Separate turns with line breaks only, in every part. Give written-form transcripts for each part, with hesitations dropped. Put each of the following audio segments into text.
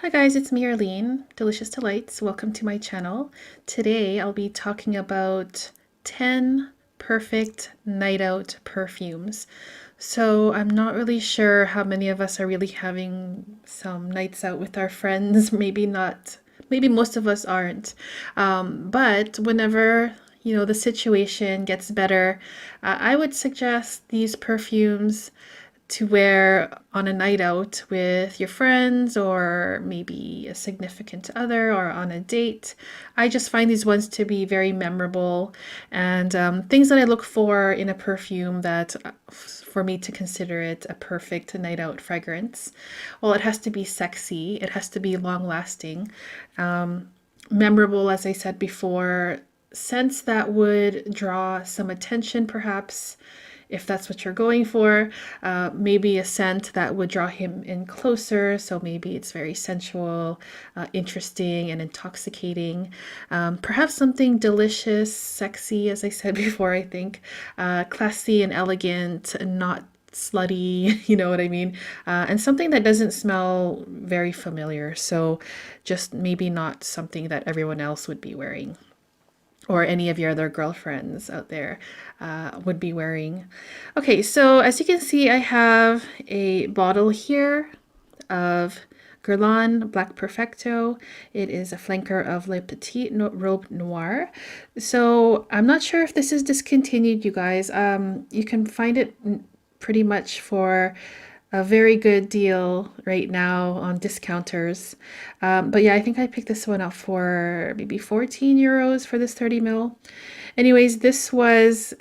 Hi guys, it's me, Arlene, Delicious Delights. Welcome to my channel. Today I'll be talking about 10 perfect night out perfumes. So I'm not really sure how many of us are really having some nights out with our friends. Maybe not, maybe most of us aren't. But whenever the situation gets better, I would suggest these perfumes to wear on a night out with your friends or maybe a significant other or on a date. I just find these ones to be very memorable and things that I look for in a perfume that for me to consider it a perfect night out fragrance. Well, it has to be sexy, it has to be long lasting, memorable, as I said before, scents that would draw some attention perhaps if that's what you're going for. Maybe a scent that would draw him in closer. So maybe it's very sensual, interesting, and intoxicating. Perhaps something delicious, sexy, as I said before, I think. Classy and elegant, and not slutty, you know what I mean? And something that doesn't smell very familiar. So just maybe not something that everyone else would be wearing or any of your other girlfriends out there would be wearing. Okay, so as you can see, I have a bottle here of Guerlain Black Perfecto. It is a flanker of Le Petit Robe Noir. So I'm not sure if this is discontinued, you guys. You can find it pretty much for a very good deal right now on discounters. But yeah, I think I picked this one up for maybe 14 euros for this 30 ml. Anyways, this was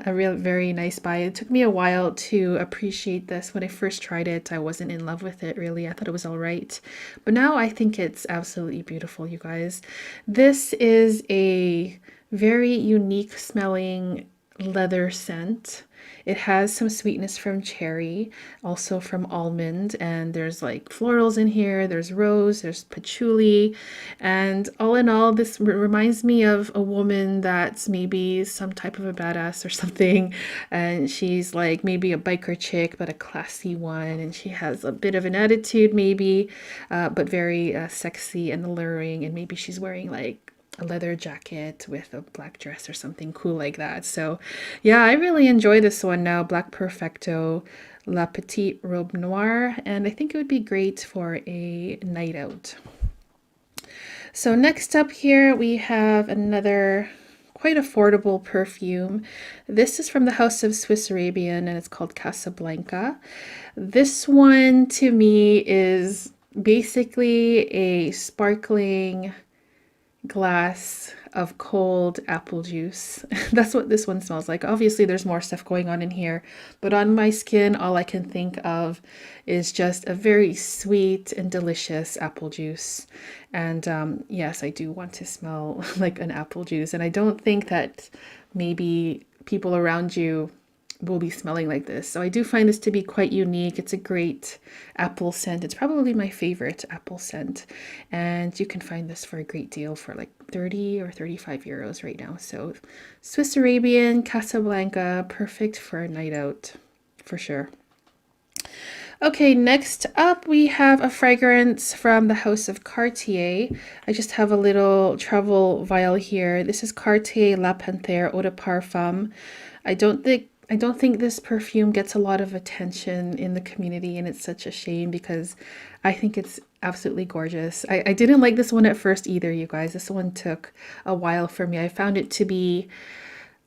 a real very nice buy. It took me a while to appreciate this. When I first tried it, I wasn't in love with it really. I thought it was all right. But now I think it's absolutely beautiful, you guys. This is a very unique smelling leather scent. It has some sweetness from cherry, also from almond, and there's like florals in here. There's rose, there's patchouli, and all in all, this reminds me of a woman that's maybe some type of a badass or something, and she's like maybe a biker chick, but a classy one, and she has a bit of an attitude maybe, but very sexy and alluring, and maybe she's wearing like a leather jacket with a black dress or something cool like that. So yeah, I really enjoy this one now, Black Perfecto La Petite Robe Noire, and I think it would be great for a night out. So next up here we have another quite affordable perfume. This is from the House of Swiss Arabian and it's called Casablanca. This one to me is basically a sparkling glass of cold apple juice. That's what this one smells like. Obviously, there's more stuff going on in here, but on my skin, all I can think of is just a very sweet and delicious apple juice. And yes, I do want to smell like an apple juice. And I don't think that maybe people around you will be smelling like this. So I do find this to be quite unique. It's a great apple scent. It's probably my favorite apple scent. And you can find this for a great deal for like 30 or 35 euros right now. So Swiss Arabian, Casablanca, perfect for a night out for sure. Okay, next up we have a fragrance from the House of Cartier. I just have a little travel vial here. This is Cartier La Panther Eau de Parfum. I don't think this perfume gets a lot of attention in the community, and it's such a shame because I think it's absolutely gorgeous. I didn't like this one at first either, you guys. This one took a while for me. I found it to be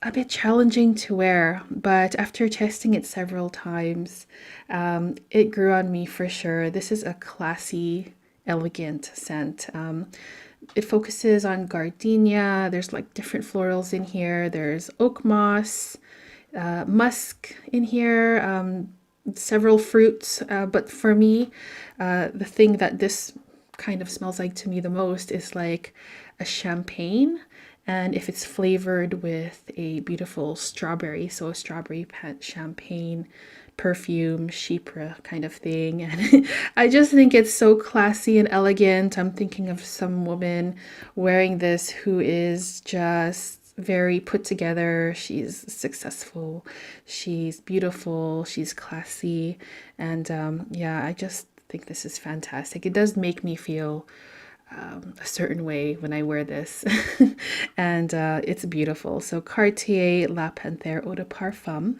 a bit challenging to wear, but after testing it several times, it grew on me for sure. This is a classy, elegant scent. It focuses on gardenia. There's like different florals in here. There's oak moss, musk in here, several fruits. But for me, the thing that this kind of smells like to me the most is like a champagne. And if it's flavored with a beautiful strawberry, so a strawberry champagne perfume, chypre kind of thing. And I just think it's so classy and elegant. I'm thinking of some woman wearing this who is just very put together. She's successful, she's beautiful, she's classy, and yeah, I just think this is fantastic. It does make me feel a certain way when I wear this. And it's beautiful. So Cartier La Panther Eau de Parfum.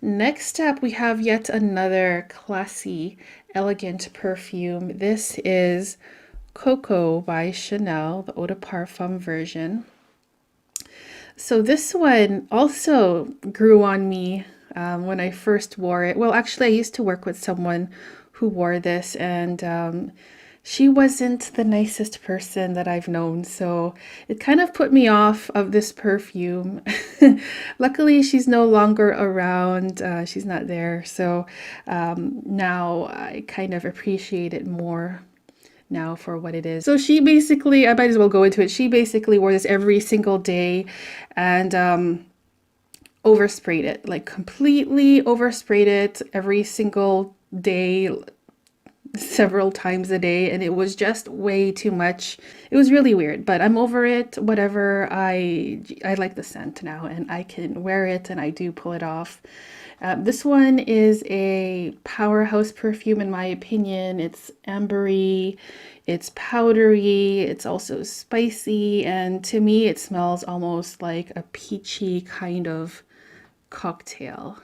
Next up, we have yet another classy, elegant perfume. This is Coco by Chanel, the Eau de Parfum version. So this one also grew on me when I first wore it. Well, actually, I used to work with someone who wore this, and she wasn't the nicest person that I've known. So it kind of put me off of this perfume. Luckily, she's no longer around. She's not there. So now I kind of appreciate it more now for what it is. So she basically, I might as well go into it. She basically wore this every single day and oversprayed it, like completely oversprayed it every single day, several times a day, and it was just way too much. It was really weird, but I'm over it. Whatever. I like the scent now, and I can wear it, and I do pull it off. This one is a powerhouse perfume in my opinion. It's ambery, it's powdery, it's also spicy, and to me it smells almost like a peachy kind of cocktail.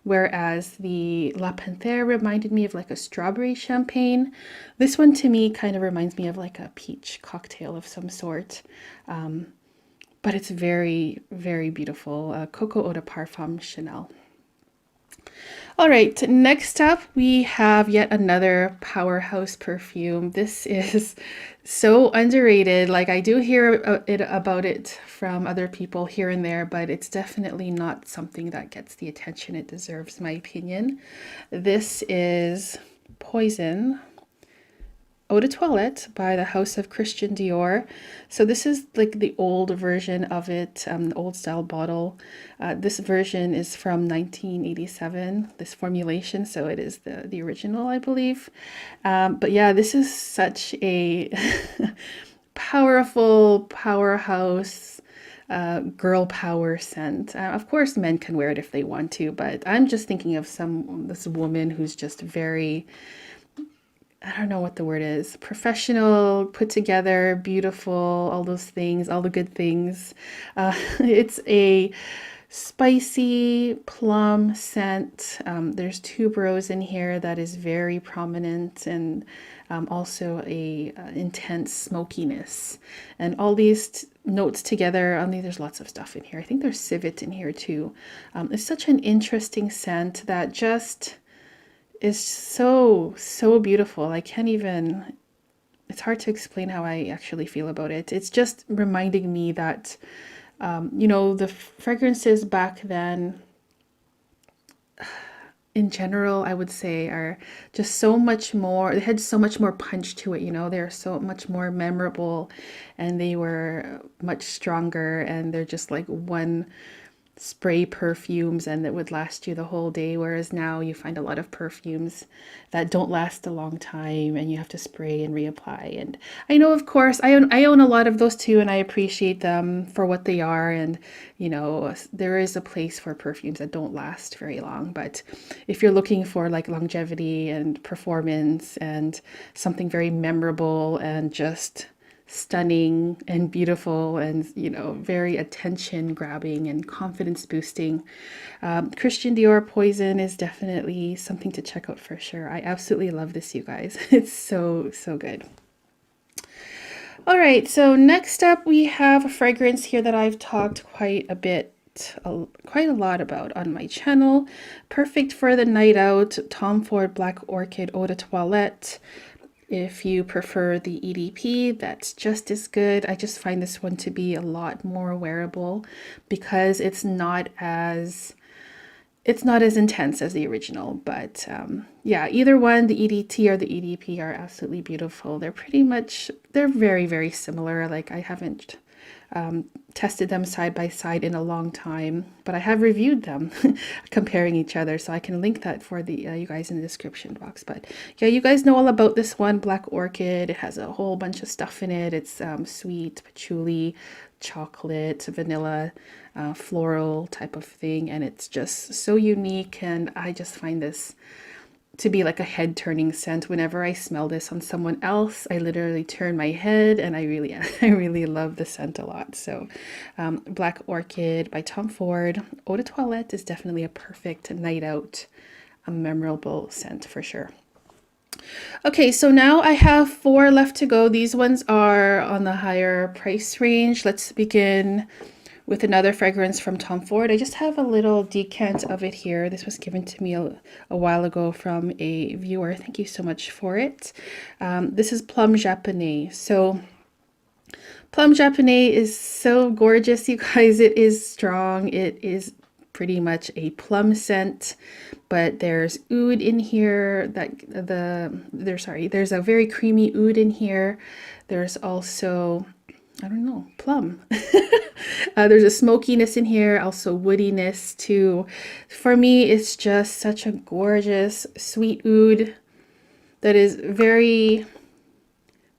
Whereas the La Panther reminded me of like a strawberry champagne. This one to me kind of reminds me of like a peach cocktail of some sort. But it's very, very beautiful. Coco Eau de Parfum Chanel. All right, next up we have yet another powerhouse perfume. This is so underrated. Like I do hear about it from other people here and there, but it's definitely not something that gets the attention it deserves, in my opinion. This is Poison Eau de Toilette by the House of Christian Dior. So this is like the old version of it, the old style bottle. This version is from 1987, this formulation, so it is the original, I believe. But yeah, this is such a powerful powerhouse girl power scent. Of course, men can wear it if they want to, but I'm just thinking of this woman who's just very, I don't know what the word is, professional, put together, beautiful, all those things, all the good things. It's a spicy plum scent. There's tuberose in here that is very prominent, and also a intense smokiness. And all these notes together, there's lots of stuff in here. I think there's civet in here too. It's such an interesting scent that just is so beautiful. I can't even, it's hard to explain how I actually feel about it. It's just reminding me that you know, the fragrances back then in general, I would say, are just so much more, they had so much more punch to it, you know, they're so much more memorable, and they were much stronger, and they're just like one spray perfumes and that would last you the whole day, whereas now you find a lot of perfumes that don't last a long time and you have to spray and reapply. And I know, of course, I own a lot of those too, and I appreciate them for what they are, and you know, there is a place for perfumes that don't last very long. But if you're looking for like longevity and performance and something very memorable and just stunning and beautiful and, you know, very attention grabbing and confidence boosting, Christian Dior Poison is definitely something to check out for sure. I absolutely love this, you guys. It's so good. All right, so next up we have a fragrance here that I've talked quite a lot about on my channel. Perfect for the night out, Tom Ford Black Orchid Eau de Toilette. If you prefer the EDP, that's just as good. I just find this one to be a lot more wearable because it's not as intense as the original. But yeah, either one, the EDT or the EDP, are absolutely beautiful. They're very similar. Like I haven't tested them side by side in a long time, but I have reviewed them comparing each other, so I can link that for the you guys in the description box. But yeah, you guys know all about this one, Black Orchid. It has a whole bunch of stuff in it. It's sweet, patchouli, chocolate, vanilla, floral type of thing, and it's just so unique, and I just find this to be like a head turning scent. Whenever I smell this on someone else, I literally turn my head, and I really I really love the scent a lot. So Black Orchid by Tom Ford Eau de Toilette is definitely a perfect night out, a memorable scent for sure. Okay, so now I have 4 left to go. These ones are on the higher price range. Let's begin with another fragrance from Tom Ford. I just have a little decant of it here. This was given to me a while ago from a viewer. Thank you so much for it. This is Plum Japonais. So Plum Japonais is so gorgeous, you guys. It is strong. It is pretty much a plum scent, but there's oud in here. There's a very creamy oud in here. There's also, I don't know, plum. There's a smokiness in here, also woodiness too. For me, it's just such a gorgeous sweet oud that is very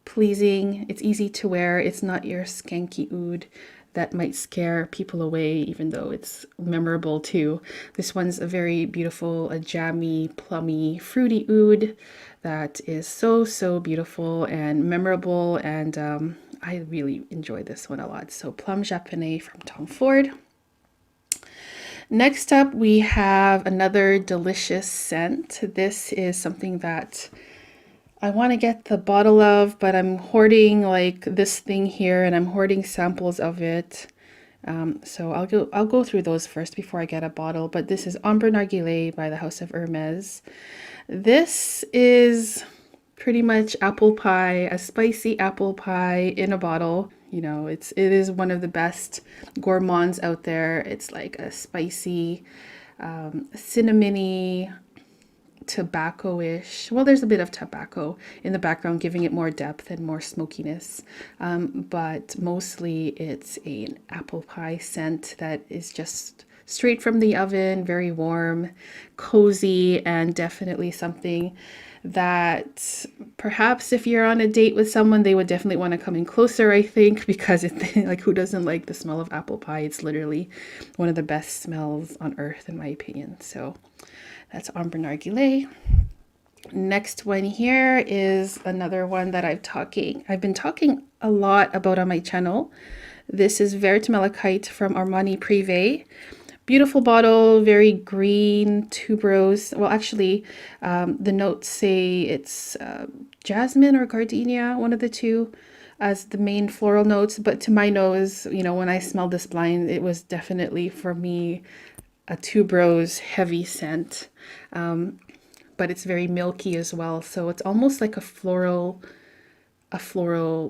pleasing. It's easy to wear. It's not your skanky oud that might scare people away, even though it's memorable too. This one's a very beautiful, a jammy, plummy, fruity oud that is so beautiful and memorable, and I really enjoy this one a lot. So Plum Japonais from Tom Ford. Next up, we have another delicious scent. This is something that I want to get the bottle of, but I'm hoarding like this thing here, and I'm hoarding samples of it. So I'll go through those first before I get a bottle. But this is Ambre Narguile by the House of Hermes. This is pretty much apple pie, a spicy apple pie in a bottle. You know, it is one of the best gourmands out there. It's like a spicy, cinnamony, tobacco-ish. Well, there's a bit of tobacco in the background, giving it more depth and more smokiness. But mostly it's an apple pie scent that is just straight from the oven, very warm, cozy, and definitely something that perhaps if you're on a date with someone, they would definitely want to come in closer, I think, because like, who doesn't like the smell of apple pie? It's literally one of the best smells on earth, in my opinion. So that's Ambre Narguile. Next one here is another one that I've been talking a lot about on my channel. This is Vert Malachite from Armani Prive. Beautiful bottle, very green, tuberose. Well, actually, the notes say it's jasmine or gardenia, one of the two, as the main floral notes. But to my nose, you know, when I smelled this blind, it was definitely, for me, a tuberose heavy scent. But it's very milky as well. So it's almost like a floral,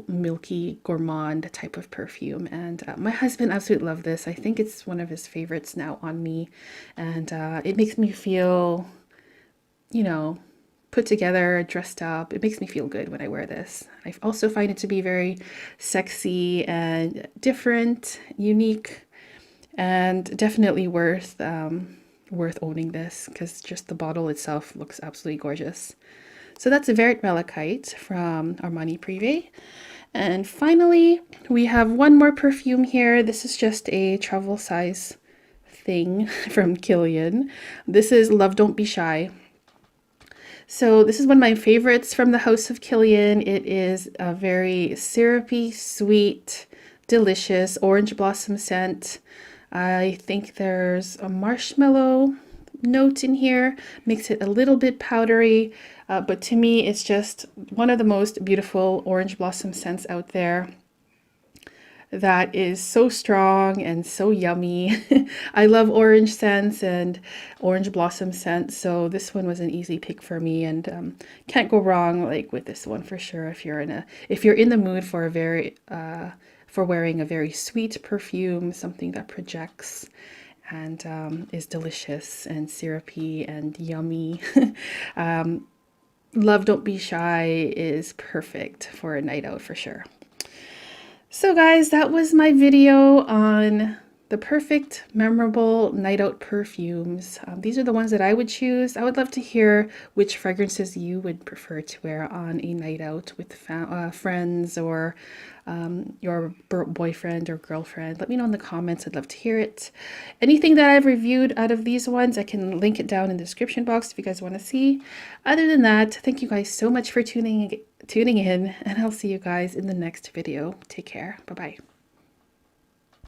milky gourmand type of perfume. And my husband absolutely loved this. I think it's one of his favorites now on me. And it makes me feel, you know, put together, dressed up. It makes me feel good when I wear this. I also find it to be very sexy and different, unique, and definitely worth owning this, because just the bottle itself looks absolutely gorgeous. So that's a Vert Malachite from Armani Prive. And finally, we have one more perfume here. This is just a travel size thing from Killian. This is Love Don't Be Shy. So this is one of my favorites from the House of Killian. It is a very syrupy, sweet, delicious orange blossom scent. I think there's a marshmallow note in here, makes it a little bit powdery, but to me it's just one of the most beautiful orange blossom scents out there that is so strong and so yummy. I love orange scents and orange blossom scents, so this one was an easy pick for me, and can't go wrong like with this one for sure if you're in the mood for for wearing a very sweet perfume, something that projects and is delicious and syrupy and yummy. Love Don't Be Shy is perfect for a night out for sure. So guys, that was my video on the perfect, memorable night out perfumes. These are the ones that I would choose. I would love to hear which fragrances you would prefer to wear on a night out with friends or your boyfriend or girlfriend. Let me know in the comments. I'd love to hear it. Anything that I've reviewed out of these ones, I can link it down in the description box if you guys want to see. Other than that, thank you guys so much for tuning in, and I'll see you guys in the next video. Take care. Bye-bye.